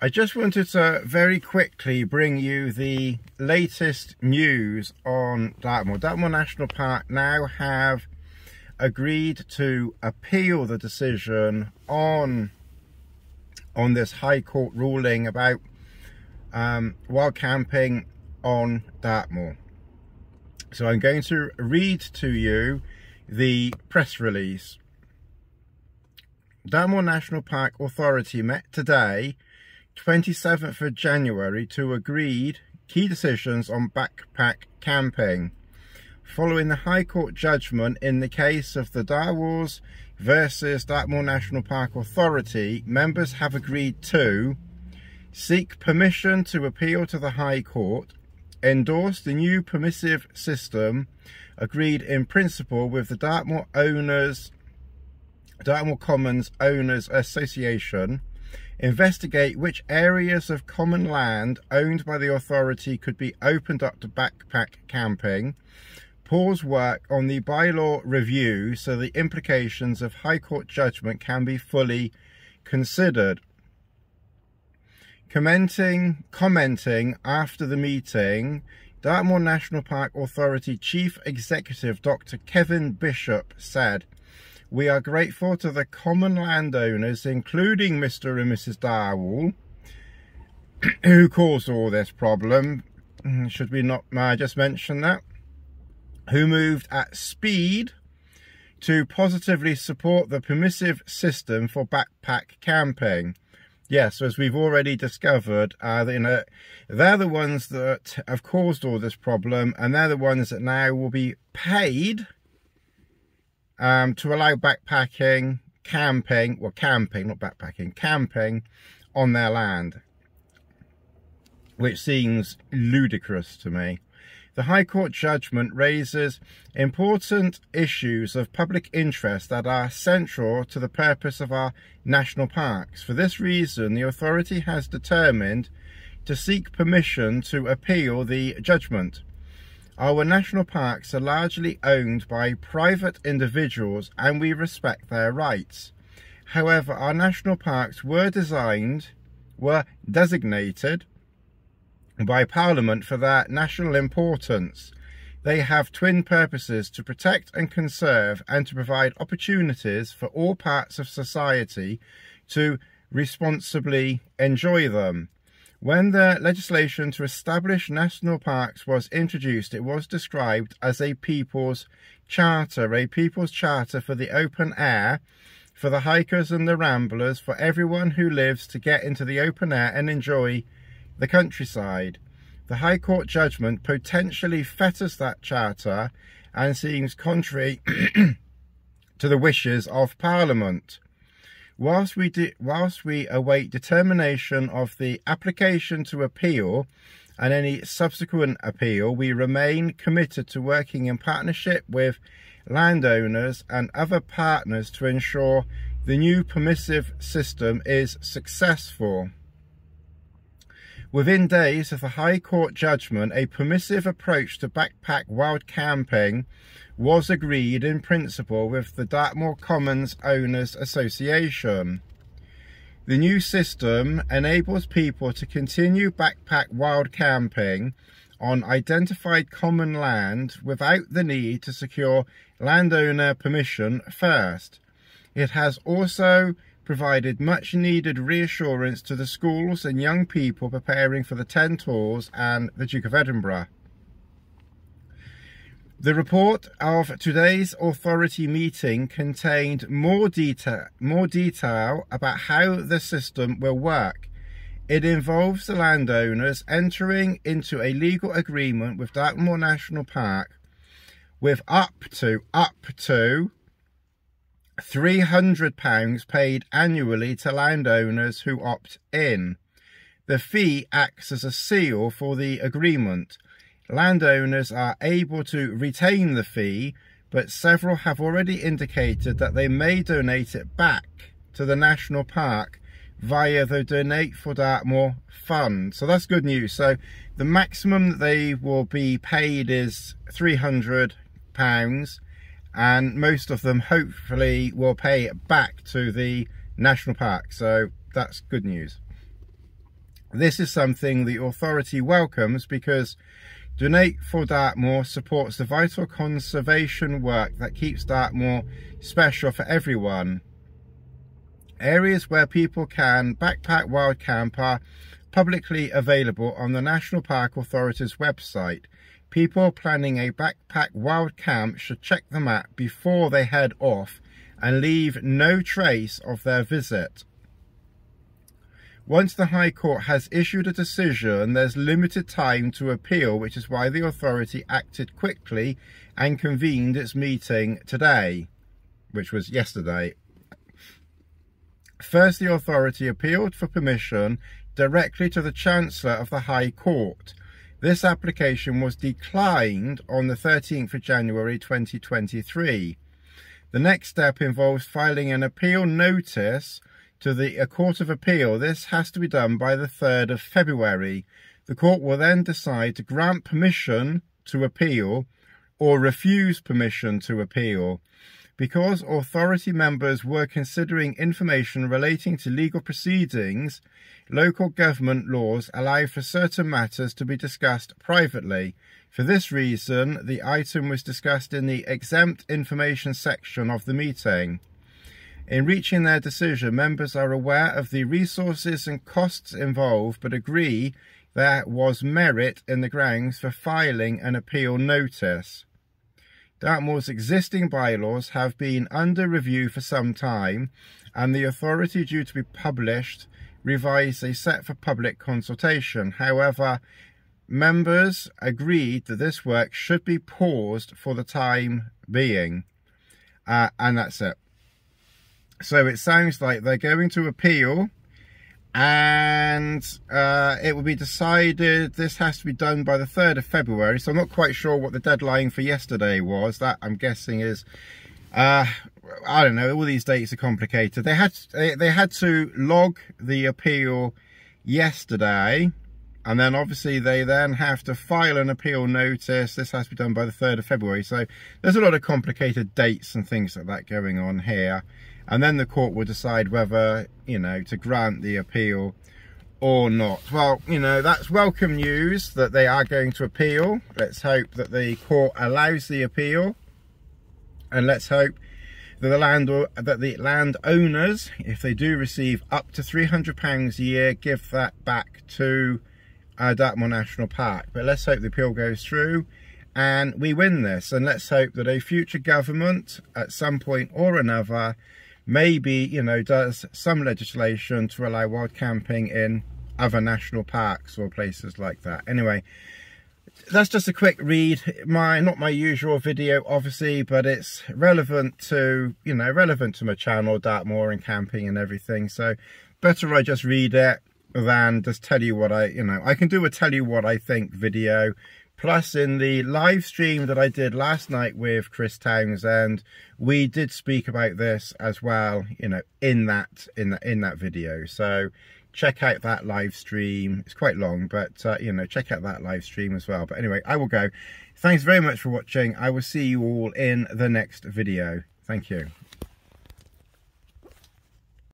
I just wanted to very quickly bring you the latest news on Dartmoor. Dartmoor National Park now have agreed to appeal the decision on this High Court ruling about wild camping on Dartmoor. So I'm going to read to you the press release. Dartmoor National Park Authority met today, 27th of January, to agree key decisions on backpack camping. Following the High Court judgment in the case of the Dartmoor versus Dartmoor National Park Authority, members have agreed to seek permission to appeal to the High Court, endorse the new permissive system agreed in principle with the Dartmoor Commons Owners Association, investigate which areas of common land owned by the authority could be opened up to backpack camping, pause work on the bylaw review so the implications of High Court judgment can be fully considered. Commenting after the meeting, Dartmoor National Park Authority Chief Executive Dr. Kevin Bishop said, "We are grateful to the common landowners, including Mr. and Mrs. Darwell, who caused all this problem." Should we not just mention that? Who moved at speed to positively support the permissive system for backpack camping. Yes, as we've already discovered, they're the ones that have caused all this problem, and they're the ones that now will be paid to allow backpacking, camping, well, camping, not backpacking, camping on their land, which seems ludicrous to me. The High Court judgment raises important issues of public interest that are central to the purpose of our national parks. For this reason, the authority has determined to seek permission to appeal the judgment. Our national parks are largely owned by private individuals and we respect their rights. However, our national parks were designated by Parliament for their national importance. They have twin purposes: to protect and conserve, and to provide opportunities for all parts of society to responsibly enjoy them. When the legislation to establish national parks was introduced, it was described as a people's charter for the open air, for the hikers and the ramblers, for everyone who lives to get into the open air and enjoy the countryside. The High Court judgment potentially fetters that charter and seems contrary to the wishes of Parliament. Whilst we await determination of the application to appeal and any subsequent appeal, we remain committed to working in partnership with landowners and other partners to ensure the new permissive system is successful. Within days of the High Court judgment, a permissive approach to backpack wild camping was agreed in principle with the Dartmoor Commons Owners Association. The new system enables people to continue backpack wild camping on identified common land without the need to secure landowner permission first. It has also provided much needed reassurance to the schools and young people preparing for the 10 Tours and the Duke of Edinburgh. The report of today's authority meeting contained more detail about how the system will work. It involves the landowners entering into a legal agreement with Dartmoor National Park with up to £300 paid annually to landowners who opt in. The fee acts as a seal for the agreement. Landowners are able to retain the fee, but several have already indicated that they may donate it back to the National Park via the Donate for Dartmoor fund. So that's good news. So the maximum that they will be paid is £300, and most of them hopefully will pay it back to the National Park. So that's good news. This is something the authority welcomes because Donate for Dartmoor supports the vital conservation work that keeps Dartmoor special for everyone. Areas where people can backpack wild camp are publicly available on the National Park Authority's website. People planning a backpack wild camp should check the map before they head off and leave no trace of their visit. Once the High Court has issued a decision, there's limited time to appeal, which is why the authority acted quickly and convened its meeting today, which was yesterday. First, the authority appealed for permission directly to the Chancellor of the High Court. This application was declined on the 13th of January 2023. The next step involves filing an appeal notice to the Court of Appeal. This has to be done by the 3rd of February. The court will then decide to grant permission to appeal or refuse permission to appeal. Because authority members were considering information relating to legal proceedings, local government laws allow for certain matters to be discussed privately. For this reason, the item was discussed in the exempt information section of the meeting. In reaching their decision, members are aware of the resources and costs involved, but agree there was merit in the grounds for filing an appeal notice. Dartmoor's existing bylaws have been under review for some time, and the authority due to be published revised a set for public consultation. However, members agreed that this work should be paused for the time being, and that's it. So it sounds like they're going to appeal, and it will be decided this has to be done by the 3rd of February. So I'm not quite sure what the deadline for yesterday was. That, I'm guessing, is I don't know, all these dates are complicated. They had to log the appeal yesterday, and then obviously they then have to file an appeal notice. This has to be done by the 3rd of February. So there's a lot of complicated dates and things like that going on here. And then the court will decide whether, you know, to grant the appeal or not. Well, you know, that's welcome news that they are going to appeal. Let's hope that the court allows the appeal. And let's hope that the landowners, if they do receive up to £300 a year, give that back to Dartmoor National Park. But let's hope the appeal goes through and we win this. And let's hope that a future government at some point or another maybe, you know, does some legislation to allow wild camping in other national parks or places like that. Anyway, that's just a quick read. Not my usual video, obviously, but it's relevant to, you know, relevant to my channel, Dartmoor and camping and everything. So better I just read it than just tell you what I can do a tell you what I think video. Plus, in the live stream that I did last night with Chris Townsend, we did speak about this as well, you know, in that video. So check out that live stream. It's quite long, but you know, check out that live stream as well. But anyway, I will go. Thanks very much for watching. I will see you all in the next video. Thank you.